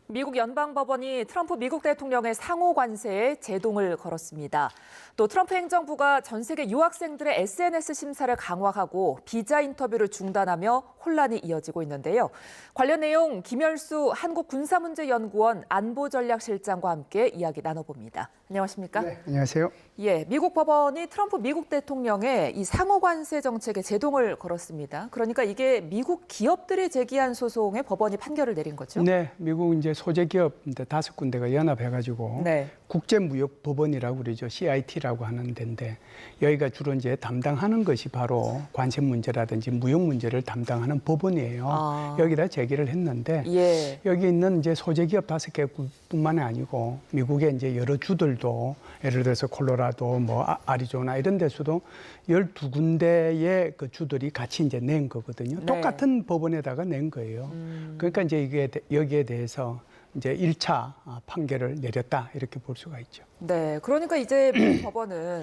미국 연방법원이 트럼프 미국 대통령의 상호 관세에 제동을 걸었습니다. 또 트럼프 행정부가 전 세계 유학생들의 SNS 심사를 강화하고 비자 인터뷰를 중단하며 혼란이 이어지고 있는데요. 관련 내용 김열수 한국군사문제연구원 안보전략실장과 함께 이야기 나눠봅니다. 안녕하십니까? 네, 안녕하세요. 예, 미국 법원이 트럼프 미국 대통령의 이 상호 관세 정책에 제동을 걸었습니다. 그러니까 이게 미국 기업들이 제기한 소송에 법원이 판결을 내린 거죠? 네, 미국 이제 소재 기업 5군데가 연합해가지고 네. 국제무역법원이라고 그러죠. CIT라고 하는 데인데 여기가 주로 이제 담당하는 것이 바로 관세 문제라든지 무역 문제를 담당하는 법원이에요. 여기다 제기를 했는데 예. 여기 있는 이제 소재 기업 5개뿐만이 아니고 미국의 이제 여러 주들도 예를 들어서 콜로라도 뭐 아리조나 이런 데서도 12군데의 그 주들이 같이 이제 낸 거거든요. 네. 똑같은 법원에다가 낸 거예요. 그러니까 이제 이게 여기에 대해서 이제 1차 판결을 내렸다 이렇게 볼 수가 있죠. 네, 그러니까 이제 미국 법원은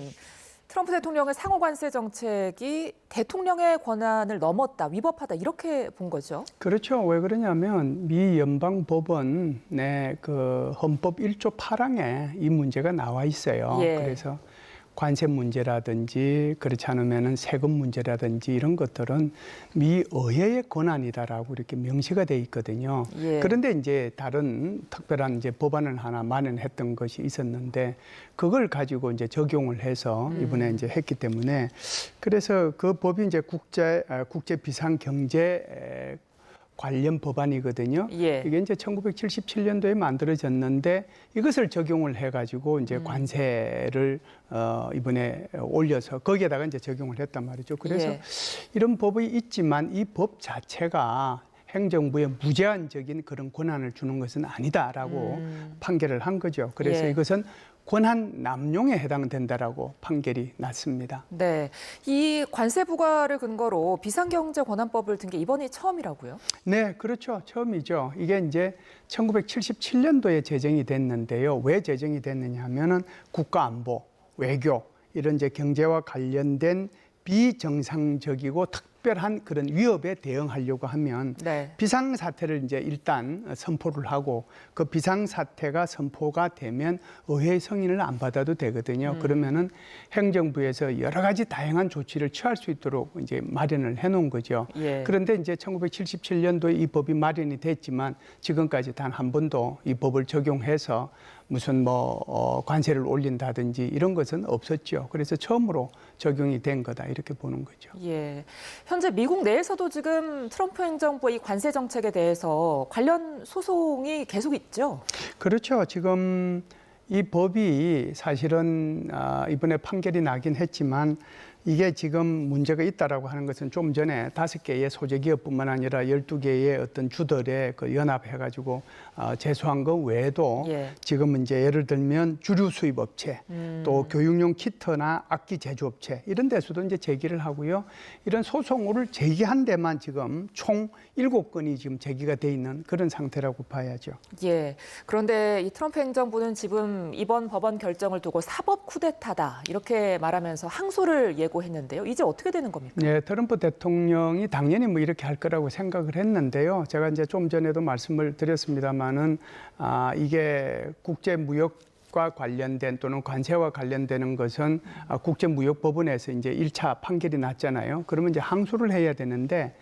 트럼프 대통령의 상호 관세 정책이 대통령의 권한을 넘었다, 위법하다 이렇게 본 거죠. 그렇죠. 왜 그러냐면 미 연방 법원의 그 헌법 1조 8항에 이 문제가 나와 있어요. 예. 그래서 관세 문제라든지 그렇지 않으면은 세금 문제라든지 이런 것들은 미 의회의 권한이다라고 이렇게 명시가 돼 있거든요. 예. 그런데 이제 다른 특별한 이제 법안을 하나 마련했던 것이 있었는데 그걸 가지고 이제 적용을 해서 이번에 이제 했기 때문에 그래서 그 법이 이제 국제 비상 경제 관련 법안이거든요. 예. 이게 이제 1977년도에 만들어졌는데 이것을 적용을 해가지고 이제 관세를 이번에 올려서 거기에다가 이제 적용을 했단 말이죠. 그래서 예. 이런 법이 있지만 이 법 자체가 행정부에 무제한적인 그런 권한을 주는 것은 아니다라고 판결을 한 거죠. 그래서 예. 이것은 권한 남용에 해당된다라고 판결이 났습니다. 네, 이 관세 부과를 근거로 비상경제권한법을 든 게 이번이 처음이라고요? 네, 그렇죠. 처음이죠. 이게 이제 1977년도에 제정이 됐는데요. 왜 제정이 됐느냐 하면은 국가안보, 외교, 이런 이제 경제와 관련된 비정상적이고 특별한 그런 위협에 대응하려고 하면 네. 비상사태를 이제 일단 선포를 하고 그 비상사태가 선포가 되면 의회의 승인을 안 받아도 되거든요. 그러면은 행정부에서 여러 가지 다양한 조치를 취할 수 있도록 이제 마련을 해 놓은 거죠. 예. 그런데 이제 1977년도에 이 법이 마련이 됐지만 지금까지 단 한 번도 이 법을 적용해서 무슨 관세를 올린다든지 이런 것은 없었죠. 그래서 처음으로 적용이 된 거다 이렇게 보는 거죠. 예. 현재 미국 내에서도 지금 트럼프 행정부의 이 관세 정책에 대해서 관련 소송이 계속 있죠? 그렇죠. 지금 이 법이 사실은 이번에 판결이 나긴 했지만 이게 지금 문제가 있다라고 하는 것은 좀 전에 5개의 소재 기업뿐만 아니라 12개의 어떤 주들에 그 연합해가지고 제소한 것 외에도 예. 지금 이제 예를 들면 주류 수입 업체 또 교육용 키트나 악기 제조업체 이런 데서도 이제 제기를 하고요. 이런 소송을 제기한 데만 지금 총 7건이 지금 제기가 돼 있는 그런 상태라고 봐야죠. 예. 그런데 이 트럼프 행정부는 지금 이번 법원 결정을 두고 사법 쿠데타다 이렇게 말하면서 항소를 예고했는데요. 이제 어떻게 되는 겁니까? 네, 트럼프 대통령이 당연히 뭐 이렇게 할 거라고 생각을 했는데요. 제가 이제 좀 전에도 말씀을 드렸습니다만은 이게 국제무역과 관련된 또는 관세와 관련되는 것은 국제무역법원에서 이제 1차 판결이 났잖아요. 그러면 이제 항소를 해야 되는데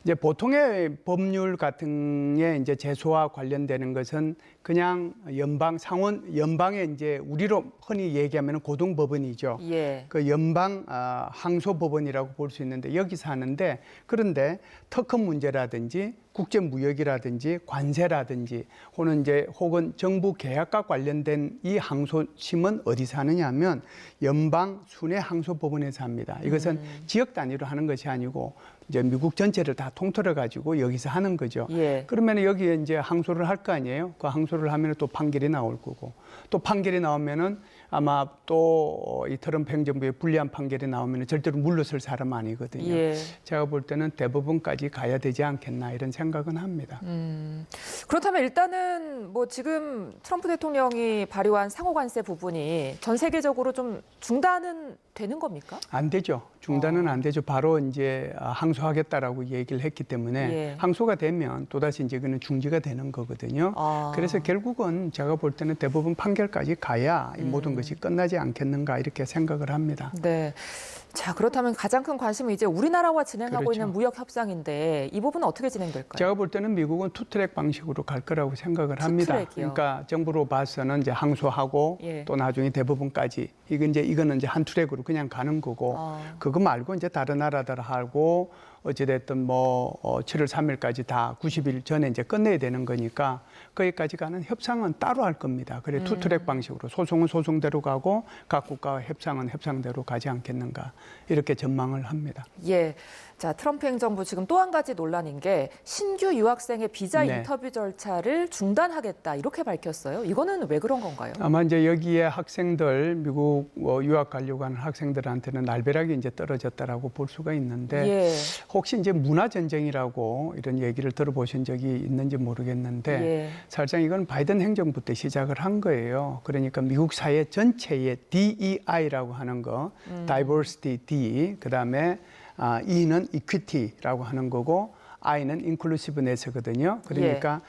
이제 보통의 법률 같은 게 이제 제소와 관련되는 것은 그냥 연방에 이제 우리로 흔히 얘기하면 고등법원이죠. 예. 그 연방 항소법원이라고 볼 수 있는데 여기서 하는데 그런데 특허 문제라든지 국제무역이라든지 관세라든지 혹은 정부 계약과 관련된 이 항소심은 어디서 하느냐 하면 연방 순회 항소법원에서 합니다. 이것은 지역 단위로 하는 것이 아니고 이제 미국 전체를 다 통틀어 가지고 여기서 하는 거죠. 예. 그러면 여기에 이제 항소를 할 거 아니에요. 그 항소를 하면 또 판결이 나올 거고 또 판결이 나오면은 아마 또 이 트럼프 행정부의 불리한 판결이 나오면 절대로 물러설 사람 아니거든요. 예. 제가 볼 때는 대법원까지 가야 되지 않겠나 이런 생각은 합니다. 그렇다면 일단은 뭐 지금 트럼프 대통령이 발효한 상호관세 부분이 전 세계적으로 좀 중단은 되는 겁니까? 안 되죠. 중단은 안 되죠. 바로 이제 항소하겠다라고 얘기를 했기 때문에 예. 항소가 되면 또다시 이제 그는 중지가 되는 거거든요. 그래서 결국은 제가 볼 때는 대법원 판결까지 가야 이 모든 것이 끝나지 않겠는가 이렇게 생각을 합니다. 네. 자, 그렇다면 가장 큰 관심은 이제 우리나라와 진행하고 그렇죠. 있는 무역 협상인데 이 부분은 어떻게 진행될까요? 제가 볼 때는 미국은 투트랙 방식으로 갈 거라고 생각을 합니다. 투트랙이요? 그러니까 정부로 봐서는 이제 항소하고 예. 또 나중에 대법원까지 이거는 이제 한 트랙으로 그냥 가는 거고 그거 말고 이제 다른 나라들하고 어찌됐든 뭐 7월 3일까지 다 90일 전에 이제 끝내야 되는 거니까 거기까지 가는 협상은 따로 할 겁니다. 그래 투트랙 방식으로 소송은 소송대로 가고 각 국가와 협상은 협상대로 가지 않겠는가 이렇게 전망을 합니다. 예. 자, 트럼프 행정부 지금 또 한 가지 논란인 게 신규 유학생의 비자 네. 인터뷰 절차를 중단하겠다 이렇게 밝혔어요. 이거는 왜 그런 건가요? 아마 이제 여기에 학생들 미국 유학 가려고 하는 학생들한테는 날벼락이 이제 떨어졌다라고 볼 수가 있는데 예. 혹시 이제 문화 전쟁이라고 이런 얘기를 들어보신 적이 있는지 모르겠는데 예. 사실상 이건 바이든 행정부 때 시작을 한 거예요. 그러니까 미국 사회 전체의 DEI라고 하는 거, Diversity D, 그다음에 E는 Equity라고 하는 거고 I는 Inclusiveness거든요. 그러니까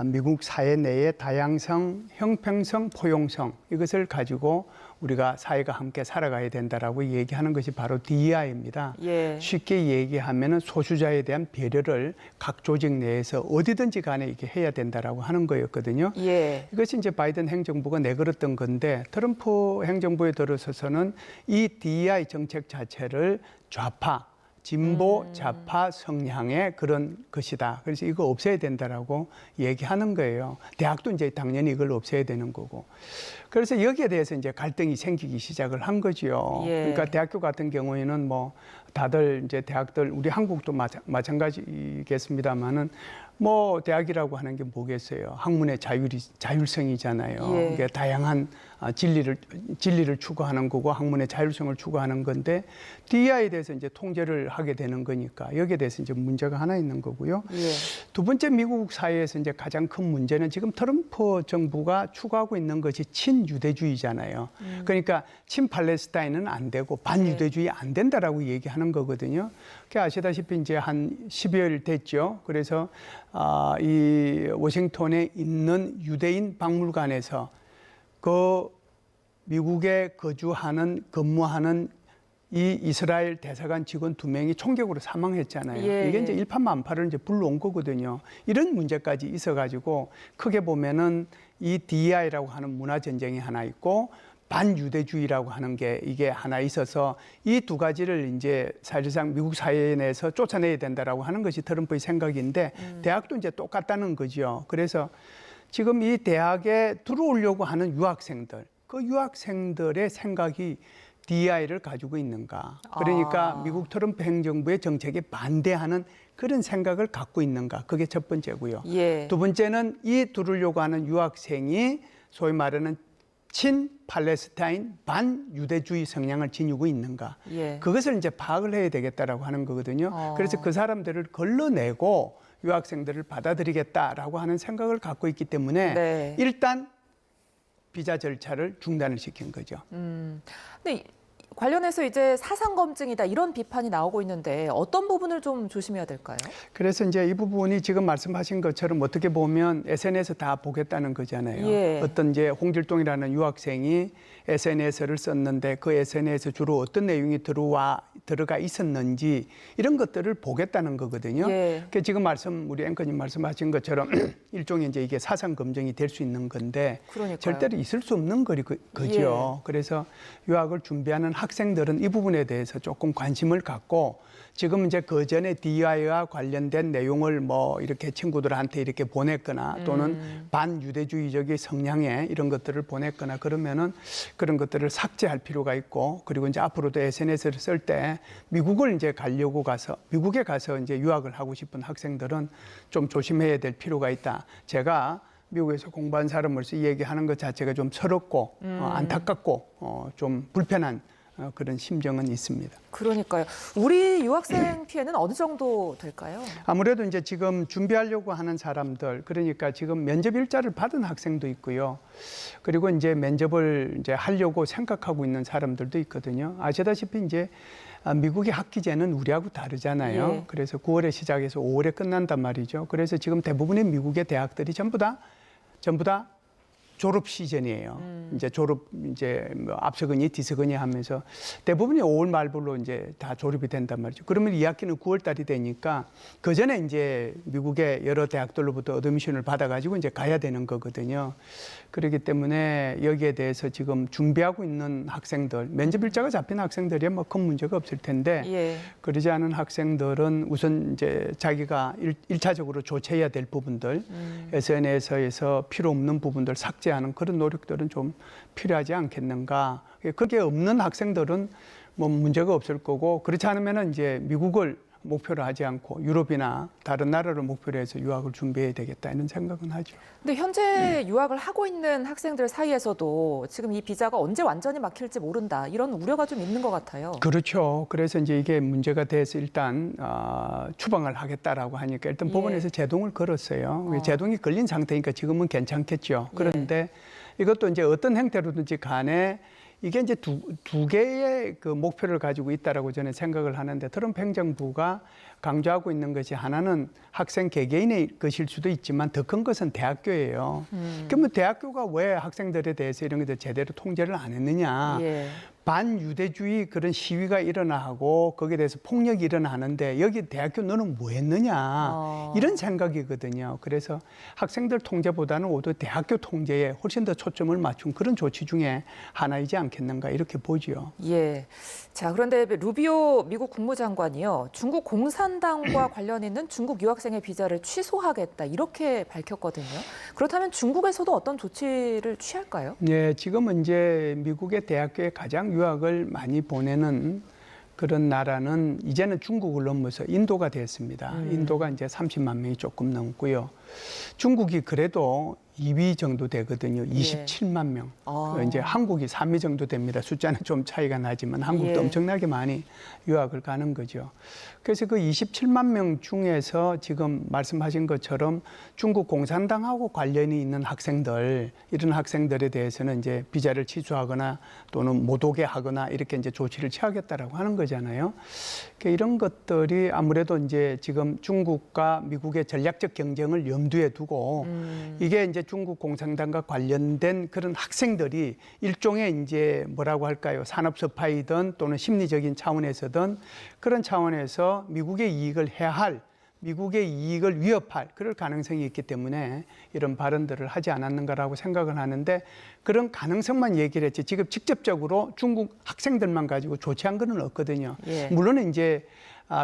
미국 사회 내의 다양성, 형평성, 포용성 이것을 가지고 우리가 사회가 함께 살아가야 된다라고 얘기하는 것이 바로 DEI입니다. 예. 쉽게 얘기하면은 소수자에 대한 배려를 각 조직 내에서 어디든지 간에 이렇게 해야 된다라고 하는 거였거든요. 예. 이것이 이제 바이든 행정부가 내걸었던 건데 트럼프 행정부에 들어서서는 이 DEI 정책 자체를 좌파 진보 좌파 성향의 그런 것이다. 그래서 이거 없애야 된다라고 얘기하는 거예요. 대학도 이제 당연히 이걸 없애야 되는 거고. 그래서 여기에 대해서 이제 갈등이 생기기 시작을 한 거죠. 예. 그러니까 대학교 같은 경우에는 뭐 다들 이제 대학들 우리 한국도 마찬가지겠습니다만은 뭐 대학이라고 하는 게 뭐겠어요? 학문의 자율성이잖아요. 예. 이게 다양한 진리를 추구하는 거고 학문의 자율성을 추구하는 건데 DEI에 대해서 이제 통제를 하게 되는 거니까 여기에 대해서 이제 문제가 하나 있는 거고요. 예. 두 번째 미국 사회에서 이제 가장 큰 문제는 지금 트럼프 정부가 추구하고 있는 것이 친유대주의잖아요. 그러니까 친팔레스타인은 안 되고 반유대주의 안 된다라고 얘기하는 거거든요. 아시다시피 이제 한 12월 됐죠. 그래서 이 워싱턴에 있는 유대인 박물관에서 그 미국에 근무하는 이 이스라엘 대사관 직원 2명이 총격으로 사망했잖아요. 예. 이게 이제 일파만파를 이제 불러온 거거든요. 이런 문제까지 있어가지고 크게 보면은 이 DEI라고 하는 문화 전쟁이 하나 있고 반유대주의라고 하는 게 이게 하나 있어서 이 두 가지를 이제 사실상 미국 사회 내에서 쫓아내야 된다라고 하는 것이 트럼프의 생각인데 대학도 이제 똑같다는 거죠. 그래서 지금 이 대학에 들어오려고 하는 유학생들, 그 유학생들의 생각이 DEI를 가지고 있는가. 그러니까 미국 트럼프 행정부의 정책에 반대하는 그런 생각을 갖고 있는가. 그게 첫 번째고요. 예. 두 번째는 이 들어오려고 하는 유학생이 소위 말하는 친팔레스타인 반유대주의 성향을 지니고 있는가. 예. 그것을 이제 파악을 해야 되겠다라고 하는 거거든요. 그래서 그 사람들을 걸러내고 유학생들을 받아들이겠다라고 하는 생각을 갖고 있기 때문에 네. 일단 비자 절차를 중단을 시킨 거죠. 근데 관련해서 이제 사상 검증이다 이런 비판이 나오고 있는데 어떤 부분을 좀 조심해야 될까요? 그래서 이제 이 부분이 지금 말씀하신 것처럼 어떻게 보면 SNS에서 다 보겠다는 거잖아요. 예. 어떤 이제 홍길동이라는 유학생이 SNS를 썼는데 그 SNS에 주로 어떤 내용이 들어가 있었는지 이런 것들을 보겠다는 거거든요. 예. 그 지금 우리 앵커님 말씀하신 것처럼 일종의 이제 이게 사상 검증이 될 수 있는 건데 그러니까요. 절대로 있을 수 없는 거죠. 그래서 유학을 준비하는 학생들은 이 부분에 대해서 조금 관심을 갖고 지금 이제 그 전에 DEI와 관련된 내용을 뭐 이렇게 친구들한테 이렇게 보냈거나 또는 반유대주의적인 성향의 이런 것들을 보냈거나 그러면은 그런 것들을 삭제할 필요가 있고 그리고 이제 앞으로도 SNS를 쓸 때 미국에 가서 이제 유학을 하고 싶은 학생들은 좀 조심해야 될 필요가 있다. 제가 미국에서 공부한 사람으로서 얘기하는 것 자체가 좀 서럽고 안타깝고 좀 불편한 그런 심정은 있습니다. 그러니까요. 우리 유학생 피해는 어느 정도 될까요? 아무래도 이제 지금 준비하려고 하는 사람들, 그러니까 지금 면접 일자를 받은 학생도 있고요. 그리고 이제 면접을 이제 하려고 생각하고 있는 사람들도 있거든요. 아시다시피 이제 미국의 학기제는 우리하고 다르잖아요. 예. 그래서 9월에 시작해서 5월에 끝난단 말이죠. 그래서 지금 대부분의 미국의 대학들이 전부 다 졸업 시즌이에요. 이제 졸업 이제 뭐 앞서거니 뒤서거니 하면서 대부분이 5월 말부로 이제 다 졸업이 된단 말이죠. 그러면 2학기는 9월 달이 되니까 그 전에 이제 미국의 여러 대학들로부터 어드미션을 받아가지고 이제 가야 되는 거거든요. 그렇기 때문에 여기에 대해서 지금 준비하고 있는 학생들, 면접 일자가 잡힌 학생들이야 뭐 큰 문제가 없을 텐데 예. 그러지 않은 학생들은 우선 이제 자기가 일차적으로 조치해야 될 부분들, SNS에서 필요 없는 부분들 삭제하는 그런 노력들은 좀 필요하지 않겠는가. 그게 없는 학생들은 뭐 문제가 없을 거고 그렇지 않으면은 이제 미국을 목표로 하지 않고 유럽이나 다른 나라를 목표로 해서 유학을 준비해야 되겠다 이런 생각은 하죠. 근데 현재 유학을 하고 있는 학생들 사이에서도 지금 이 비자가 언제 완전히 막힐지 모른다 이런 우려가 좀 있는 것 같아요. 그렇죠. 그래서 이제 이게 문제가 돼서 일단 추방을 하겠다라고 하니까 일단 법원에서 제동을 걸었어요. 제동이 걸린 상태니까 지금은 괜찮겠죠. 그런데 이것도 이제 어떤 형태로든지 간에 이게 이제 두 개의 그 목표를 가지고 있다라고 저는 생각을 하는데 트럼프 행정부가 강조하고 있는 것이 하나는 학생 개개인의 것일 수도 있지만 더 큰 것은 대학교예요. 그러면 대학교가 왜 학생들에 대해서 이런 것들 제대로 통제를 안 했느냐. 예. 반유대주의 그런 시위가 일어나고 거기에 대해서 폭력이 일어나는데 여기 대학교 너는 뭐 했느냐 이런 생각이거든요. 그래서 학생들 통제보다는 오히려 대학교 통제에 훨씬 더 초점을 맞춘 그런 조치 중에 하나이지 않겠는가 이렇게 보지요. 예. 자, 그런데 루비오 미국 국무장관이요. 중국 공산당과 관련 있는 중국 유학생의 비자를 취소하겠다 이렇게 밝혔거든요. 그렇다면 중국에서도 어떤 조치를 취할까요? 네, 지금은 이제 미국의 대학교에 가장 유학을 많이 보내는 그런 나라는 이제는 중국을 넘어서 인도가 됐습니다. 인도가 이제 30만 명이 조금 넘고요. 중국이 그래도 2위 정도 되거든요. 27만 명. 이제 한국이 3위 정도 됩니다. 숫자는 좀 차이가 나지만 한국도 엄청나게 많이 유학을 가는 거죠. 그래서 그 27만 명 중에서 지금 말씀하신 것처럼 중국 공산당하고 관련이 있는 학생들, 이런 학생들에 대해서는 이제 비자를 취소하거나 또는 못 오게 하거나 이렇게 이제 조치를 취하겠다라고 하는 거잖아요. 그러니까 이런 것들이 아무래도 이제 지금 중국과 미국의 전략적 경쟁을 염두에 두고 이게 이제 중국 공산당과 관련된 그런 학생들이 일종의 이제 뭐라고 할까요? 산업 스파이든 또는 심리적인 차원에서든 그런 차원에서 미국의 이익을 해할, 미국의 이익을 위협할 그럴 가능성이 있기 때문에 이런 발언들을 하지 않았는가라고 생각을 하는데 그런 가능성만 얘기를 했지 지금 직접적으로 중국 학생들만 가지고 조치한 건 없거든요. 물론 이제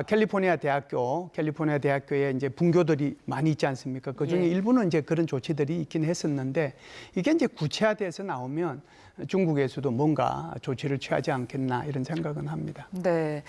캘리포니아 대학교에 이제 분교들이 많이 있지 않습니까? 그 중에 일부는 이제 그런 조치들이 있긴 했었는데 이게 이제 구체화돼서 나오면 중국에서도 뭔가 조치를 취하지 않겠나 이런 생각은 합니다. 네.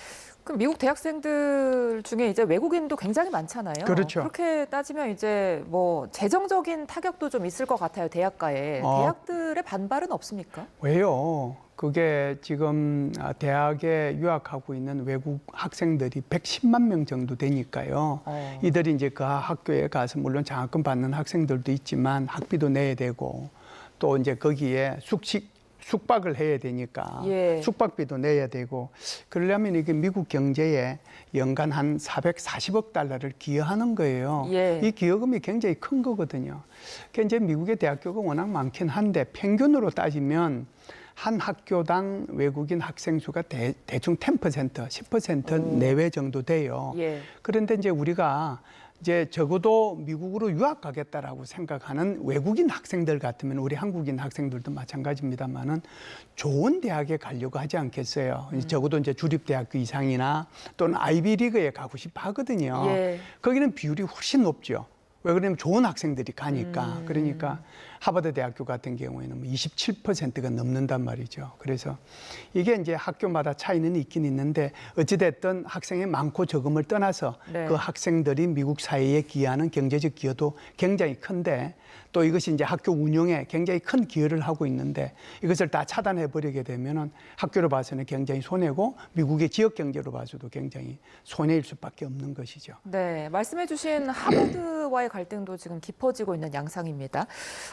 그럼 미국 대학생들 중에 이제 외국인도 굉장히 많잖아요. 그렇죠. 그렇게 따지면 이제 뭐 재정적인 타격도 좀 있을 것 같아요. 대학가에. 대학들의 반발은 없습니까? 왜요? 그게 지금 대학에 유학하고 있는 외국 학생들이 110만 명 정도 되니까요. 이들이 이제 그 학교에 가서 물론 장학금 받는 학생들도 있지만 학비도 내야 되고 또 이제 거기에 숙박을 해야 되니까 숙박비도 내야 되고 그러려면 이게 미국 경제에 연간 한 440억 달러를 기여하는 거예요. 이 기여금이 굉장히 큰 거거든요. 그러니까 이제 미국의 대학교가 워낙 많긴 한데 평균으로 따지면 한 학교당 외국인 학생 수가 대충 10% 내외 정도 돼요. 그런데 이제 우리가 이제 적어도 미국으로 유학 가겠다라고 생각하는 외국인 학생들 같으면 우리 한국인 학생들도 마찬가지입니다만은 좋은 대학에 가려고 하지 않겠어요. 적어도 이제 주립대학교 이상이나 또는 아이비리그에 가고 싶어 하거든요. 거기는 비율이 훨씬 높죠. 왜 그러냐면 좋은 학생들이 가니까. 그러니까 하버드 대학교 같은 경우에는 27%가 넘는단 말이죠. 그래서 이게 이제 학교마다 차이는 있긴 있는데 어찌됐든 학생의 많고 적음을 떠나서 네. 그 학생들이 미국 사회에 기여하는 경제적 기여도 굉장히 큰데 또 이것이 이제 학교 운영에 굉장히 큰 기여를 하고 있는데 이것을 다 차단해 버리게 되면은 학교로 봐서는 굉장히 손해고 미국의 지역 경제로 봐서도 굉장히 손해일 수밖에 없는 것이죠. 네, 말씀해주신 하버드와의 갈등도 지금 깊어지고 있는 양상입니다.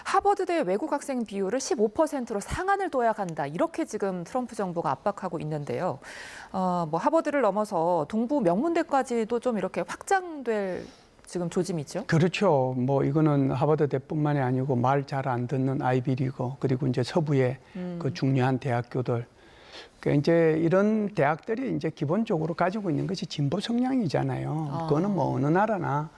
하버드대 외국 학생 비율을 15%로 상한을 둬야 한다. 이렇게 지금 트럼프 정부가 압박하고 있는데요. 뭐 하버드를 넘어서 동부 명문대까지도 좀 이렇게 확장될 지금 조짐이죠. 그렇죠. 뭐 이거는 하버드대뿐만이 아니고 말 잘 안 듣는 아이비리그 그리고 이제 서부의 그 중요한 대학교들. 그러니까 이제 이런 대학들이 이제 기본적으로 가지고 있는 것이 진보 성향이잖아요. 그거는 뭐 어느 나라나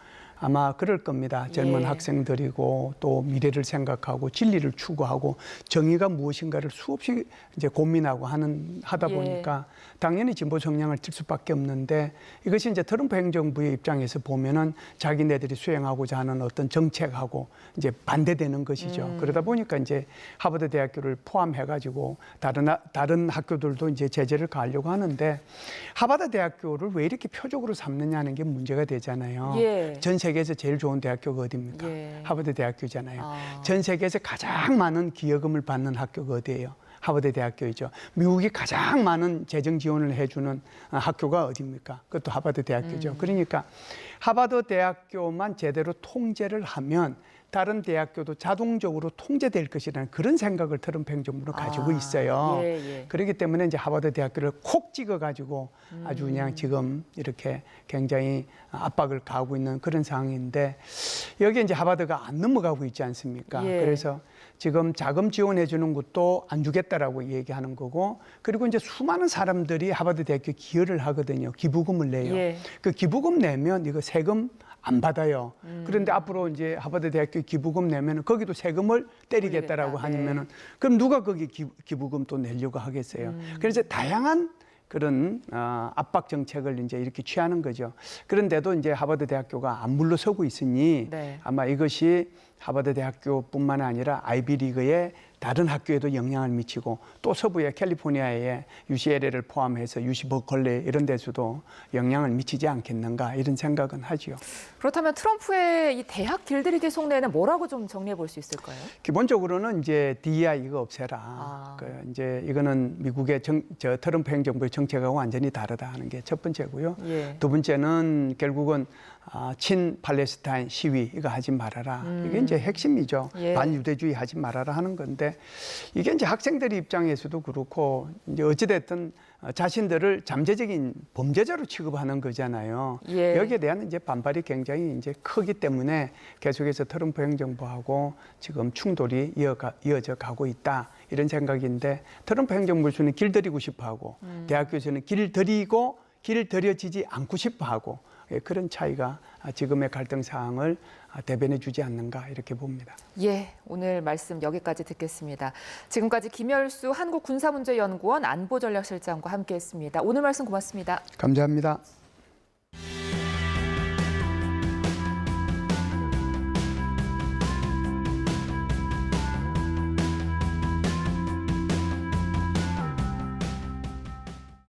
아마 그럴 겁니다. 젊은 예. 학생들이고 또 미래를 생각하고 진리를 추구하고 정의가 무엇인가를 수없이 이제 고민하고 하다 예. 보니까 당연히 진보 성향을 띌 수밖에 없는데 이것이 이제 트럼프 행정부의 입장에서 보면은 자기네들이 수행하고자 하는 어떤 정책하고 이제 반대되는 것이죠. 그러다 보니까 이제 하버드 대학교를 포함해가지고 다른 학교들도 이제 제재를 가하려고 하는데 하버드 대학교를 왜 이렇게 표적으로 삼느냐는 게 문제가 되잖아요. 예. 전 세계에서 제일 좋은 대학교가 어디입니까? 예. 하버드 대학교잖아요. 전 세계에서 가장 많은 기여금을 받는 학교가 어디예요? 하버드 대학교이죠. 미국이 가장 많은 재정 지원을 해주는 학교가 어디입니까? 그것도 하버드 대학교죠. 그러니까 하버드 대학교만 제대로 통제를 하면 다른 대학교도 자동적으로 통제될 것이라는 그런 생각을 트럼프 행정부는 가지고 있어요. 예, 예. 그렇기 때문에 이제 하버드 대학교를 콕 찍어가지고 아주 그냥 지금 이렇게 굉장히 압박을 가하고 있는 그런 상황인데 여기에 이제 하버드가 안 넘어가고 있지 않습니까? 예. 그래서 지금 자금 지원해 주는 것도 안 주겠다라고 얘기하는 거고 그리고 이제 수많은 사람들이 하버드 대학교에 기여를 하거든요. 기부금을 내요. 예. 그 기부금 내면 이거 세금 안 받아요. 그런데 앞으로 이제 하버드 대학교 기부금 내면 거기도 세금을 때리겠다라고 올리겠다. 하면은 그럼 누가 거기 기부금 또 내려고 하겠어요. 그래서 다양한 그런 압박 정책을 이제 이렇게 취하는 거죠. 그런데도 이제 하버드 대학교가 안 물러서고 있으니 네. 아마 이것이 하버드 대학교뿐만 아니라 아이비리그의 다른 학교에도 영향을 미치고 또 서부의 캘리포니아의 UCLA를 포함해서 UC 버클리 이런 데서도 영향을 미치지 않겠는가 이런 생각은 하지요. 그렇다면 트럼프의 이 대학 길들이기 속내는 뭐라고 좀 정리해 볼 수 있을까요? 기본적으로는 이제 DEI 이거 없애라. 이제 이거는 미국의 트럼프 행정부의 정책하고 완전히 다르다 하는 게 첫 번째고요. 예. 두 번째는 결국은 친 팔레스타인 시위 이거 하지 말아라. 이게 이제 핵심이죠. 예. 반유대주의 하지 말아라 하는 건데 이게 이제 학생들 입장에서도 그렇고 이제 어찌됐든 자신들을 잠재적인 범죄자로 취급하는 거잖아요. 예. 여기에 대한 이제 반발이 굉장히 이제 크기 때문에 계속해서 트럼프 행정부하고 지금 충돌이 이어져 가고 있다 이런 생각인데 트럼프 행정부에서는 길들이고 싶어하고 대학교에서는 길들여지지 않고 싶어하고 그런 차이가 지금의 갈등 사항을 대변해 주지 않는가 이렇게 봅니다. 예, 오늘 말씀 여기까지 듣겠습니다. 지금까지 김열수 한국군사문제연구원 안보전략실장과 함께했습니다. 오늘 말씀 고맙습니다. 감사합니다.